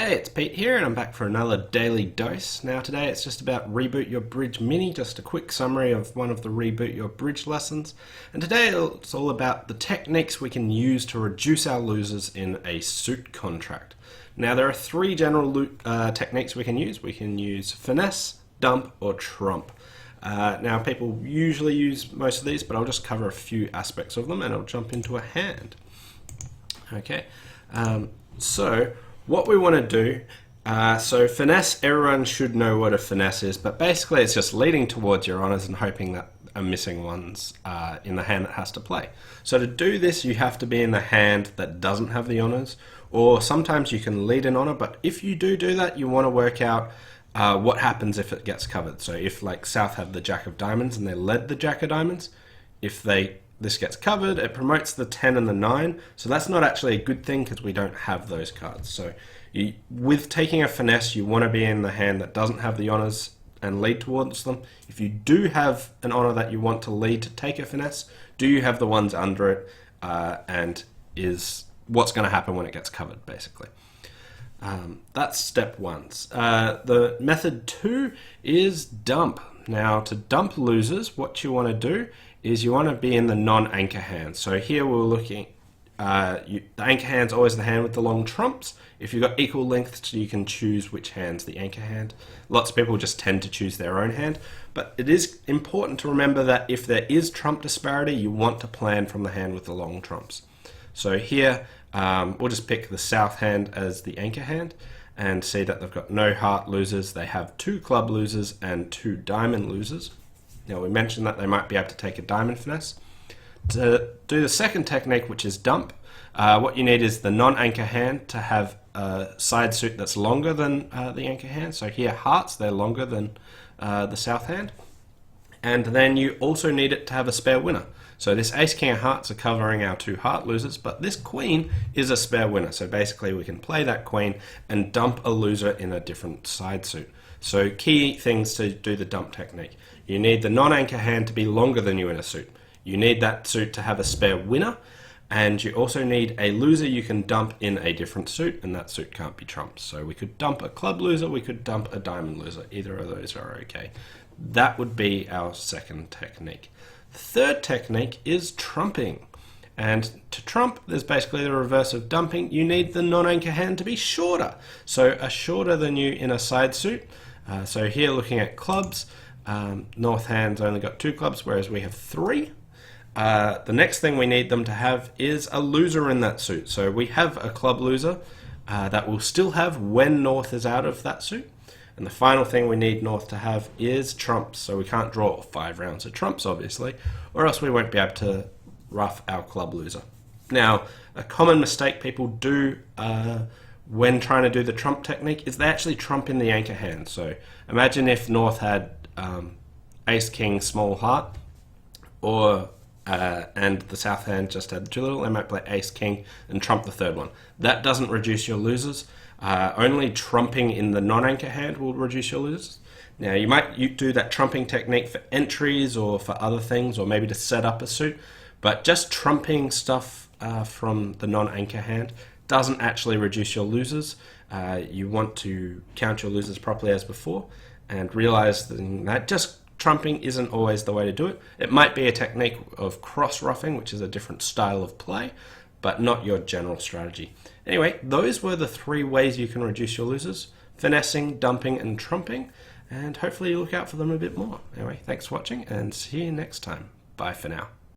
Hey, it's Pete here and I'm back for another daily dose. Now today it's just about Reboot Your Bridge Mini, just a quick summary of one of the Reboot Your Bridge lessons. And today it's all about the techniques we can use to reduce our losers in a suit contract. Now there are three general techniques we can use. We can use finesse, dump, or trump. Now people usually use most of these, but I'll just cover a few aspects of them and I'll jump into a hand. Okay, so what we want to do, so finesse, everyone should know what a finesse is, but basically it's just leading towards your honors and hoping that a missing one's in the hand that has to play. So to do this, you have to be in the hand that doesn't have the honors, or sometimes you can lead an honor, but if you do that, you want to work out what happens if it gets covered. So if like South have the Jack of Diamonds and they led the Jack of Diamonds, if this gets covered, it promotes the 10 and the 9, so that's not actually a good thing because we don't have those cards. So with taking a finesse, you want to be in the hand that doesn't have the honors and lead towards them. If you do have an honor that you want to lead to take a finesse, do you have the ones under it, and is what's going to happen when it gets covered, basically. That's step one. The method 2 is dump. Now to dump losers, what you want to do is you want to be in the non-anchor hand. So here we're looking, the anchor hand's always the hand with the long trumps. If you've got equal lengths, you can choose which hand's the anchor hand. Lots of people just tend to choose their own hand, but it is important to remember that if there is trump disparity, you want to plan from the hand with the long trumps. So here, we'll just pick the South hand as the anchor hand and see that they've got no heart losers, they have 2 club losers and 2 diamond losers. Now we mentioned that they might be able to take a diamond finesse. To do the second technique, which is dump, what you need is the non-anchor hand to have a side suit that's longer than the anchor hand. So here hearts, they're longer than the South hand. And then you also need it to have a spare winner. So this ace king of hearts are covering our 2 heart losers, but this queen is a spare winner. So basically we can play that queen and dump a loser in a different side suit. So key things to do the dump technique. You need the non-anchor hand to be longer than you in a suit. You need that suit to have a spare winner, and you also need a loser you can dump in a different suit, and that suit can't be trumped. So we could dump a club loser, we could dump a diamond loser. Either of those are okay. That would be our second technique. The third technique is trumping. And to trump, there's basically the reverse of dumping. You need the non-anchor hand to be shorter. So a shorter than you in a side suit. So here looking at clubs, North hand's only got 2 clubs, whereas we have 3. The next thing we need them to have is a loser in that suit. So we have a club loser that we'll still have when North is out of that suit. And the final thing we need North to have is trumps. So we can't draw 5 rounds of trumps, obviously, or else we won't be able to rough our club loser. Now, a common mistake people do when trying to do the trump technique is they actually trump in the anchor hand. So imagine if North had ace king small heart, or and the South hand just had 2 little. They might play ace king and trump the third one. That doesn't reduce your losers. Only trumping in the non-anchor hand will reduce your losers. Now you might do that trumping technique for entries or for other things, or maybe to set up a suit, but just trumping stuff from the non-anchor hand doesn't actually reduce your losers. You want to count your losers properly as before and realize that just trumping isn't always the way to do it. It might be a technique of cross-ruffing, which is a different style of play, but not your general strategy. Anyway, those were the 3 ways you can reduce your losers: finessing, dumping, and trumping, and hopefully you look out for them a bit more. Anyway, thanks for watching and see you next time. Bye for now.